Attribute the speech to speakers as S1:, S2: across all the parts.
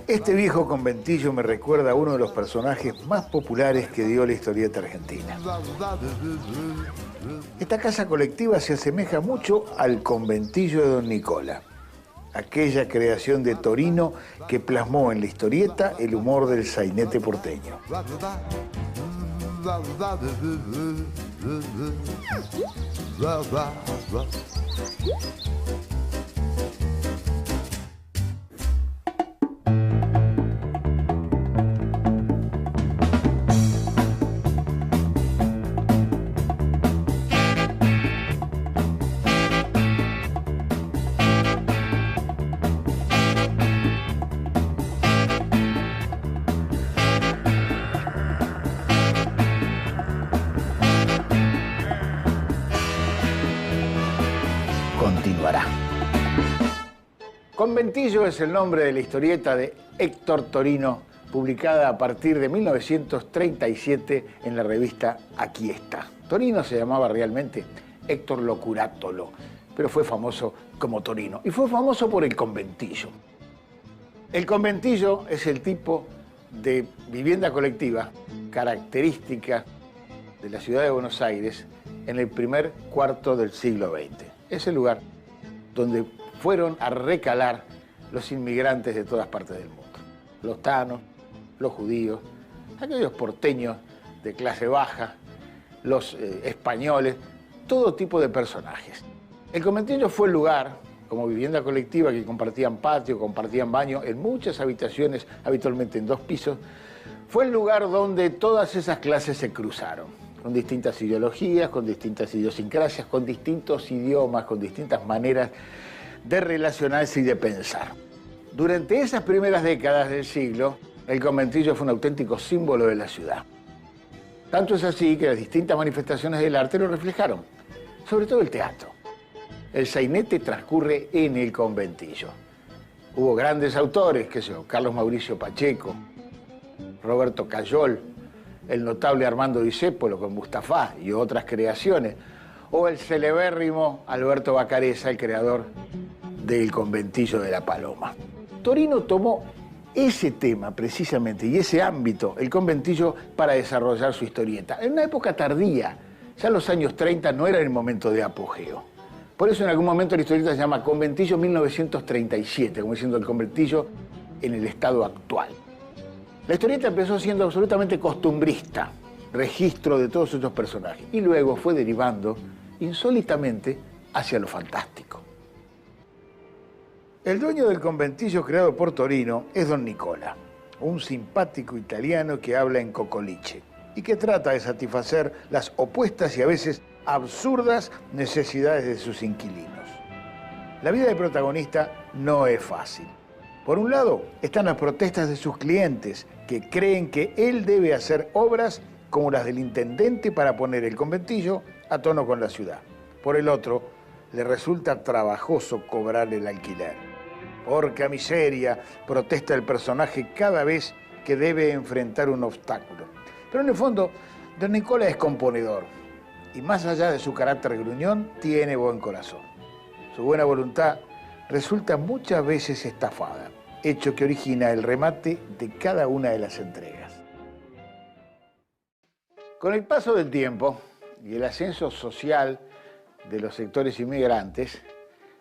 S1: Este viejo conventillo me recuerda a uno de los personajes más populares que dio la historieta argentina. Esta casa colectiva se asemeja mucho al conventillo de Don Nicola, aquella creación de Torino que plasmó en la historieta el humor del sainete porteño. Continuará. Conventillo es el nombre de la historieta de Héctor Torino, publicada a partir de 1937 en la revista Aquí está. Torino se llamaba realmente Héctor Locurátolo, pero fue famoso como Torino y fue famoso por el conventillo. El conventillo es el tipo de vivienda colectiva característica de la ciudad de Buenos Aires en el primer cuarto del siglo XX. Es el lugar donde fueron a recalar los inmigrantes de todas partes del mundo. Los tanos, los judíos, aquellos porteños de clase baja, los españoles, todo tipo de personajes. El conventillo fue el lugar, como vivienda colectiva, que compartían patio, compartían baño, en muchas habitaciones, habitualmente en 2 pisos, fue el lugar donde todas esas clases se cruzaron, con distintas ideologías, con distintas idiosincrasias, con distintos idiomas, con distintas maneras de relacionarse y de pensar. Durante esas primeras décadas del siglo, el conventillo fue un auténtico símbolo de la ciudad. Tanto es así que las distintas manifestaciones del arte lo reflejaron, sobre todo el teatro. El sainete transcurre en el conventillo. Hubo grandes autores, qué sé yo, Carlos Mauricio Pacheco, Roberto Cayol, el notable Armando Discépolo con Mustafá y otras creaciones, o el celebérrimo Alberto Bacareza, el creador del conventillo de la Paloma. Torino tomó ese tema precisamente y ese ámbito, el conventillo, para desarrollar su historieta. En una época tardía, ya los años 30 no era el momento de apogeo. Por eso en algún momento la historieta se llama Conventillo 1937, como diciendo el conventillo en el estado actual. La historieta empezó siendo absolutamente costumbrista, registro de todos estos personajes, y luego fue derivando insólitamente hacia lo fantástico. El dueño del conventillo creado por Torino es Don Nicola, un simpático italiano que habla en cocoliche y que trata de satisfacer las opuestas y a veces absurdas necesidades de sus inquilinos. La vida del protagonista no es fácil. Por un lado, están las protestas de sus clientes, que creen que él debe hacer obras como las del intendente para poner el conventillo a tono con la ciudad. Por el otro, le resulta trabajoso cobrar el alquiler. Porca miseria, protesta el personaje cada vez que debe enfrentar un obstáculo. Pero en el fondo, Don Nicola es componedor y más allá de su carácter gruñón, tiene buen corazón. Su buena voluntad resulta muchas veces estafada, hecho que origina el remate de cada una de las entregas. Con el paso del tiempo y el ascenso social de los sectores inmigrantes,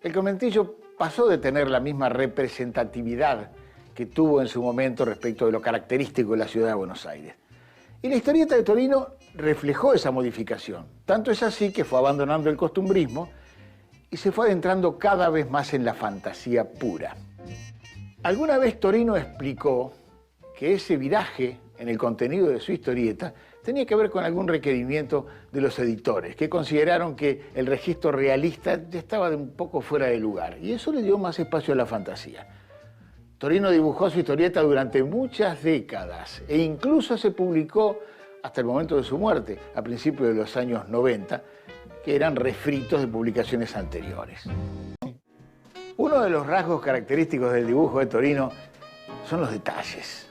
S1: el conventillo pasó de tener la misma representatividad que tuvo en su momento respecto de lo característico de la ciudad de Buenos Aires. Y la historieta de Torino reflejó esa modificación. Tanto es así que fue abandonando el costumbrismo y se fue adentrando cada vez más en la fantasía pura. Alguna vez Torino explicó que ese viraje en el contenido de su historieta tenía que ver con algún requerimiento de los editores, que consideraron que el registro realista ya estaba un poco fuera de lugar, y eso le dio más espacio a la fantasía. Torino dibujó su historieta durante muchas décadas e incluso se publicó hasta el momento de su muerte, a principios de los años 90, que eran refritos de publicaciones anteriores. Uno de los rasgos característicos del dibujo de Torino son los detalles,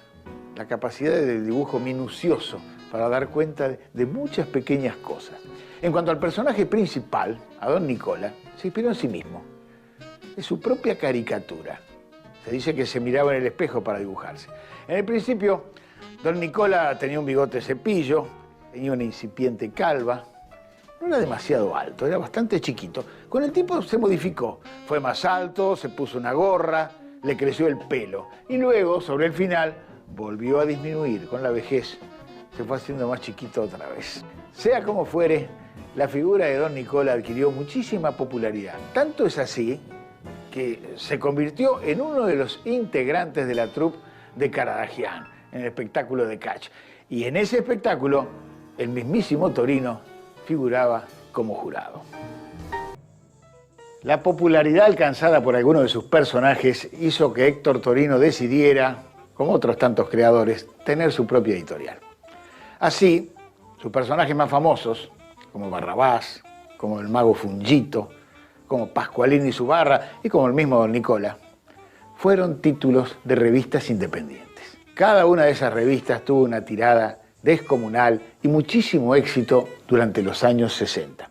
S1: la capacidad del dibujo minucioso para dar cuenta de muchas pequeñas cosas. En cuanto al personaje principal, a don Nicola, se inspiró en sí mismo. Es su propia caricatura. Se dice que se miraba en el espejo para dibujarse. En el principio, don Nicola tenía un bigote cepillo, tenía una incipiente calva. No era demasiado alto, era bastante chiquito. Con el tiempo se modificó. Fue más alto, se puso una gorra, le creció el pelo. Y luego, sobre el final, volvió a disminuir. Con la vejez se fue haciendo más chiquito otra vez. Sea como fuere, la figura de don Nicola adquirió muchísima popularidad. Tanto es así que se convirtió en uno de los integrantes de la troupe de Caradagian, en el espectáculo de Catch. Y en ese espectáculo, el mismísimo Torino figuraba como jurado. La popularidad alcanzada por algunos de sus personajes hizo que Héctor Torino decidiera, como otros tantos creadores, tener su propia editorial. Así, sus personajes más famosos, como Barrabás, como el mago Fungito, como Pascualín y su barra y como el mismo don Nicola, fueron títulos de revistas independientes. Cada una de esas revistas tuvo una tirada descomunal y muchísimo éxito durante los años 60.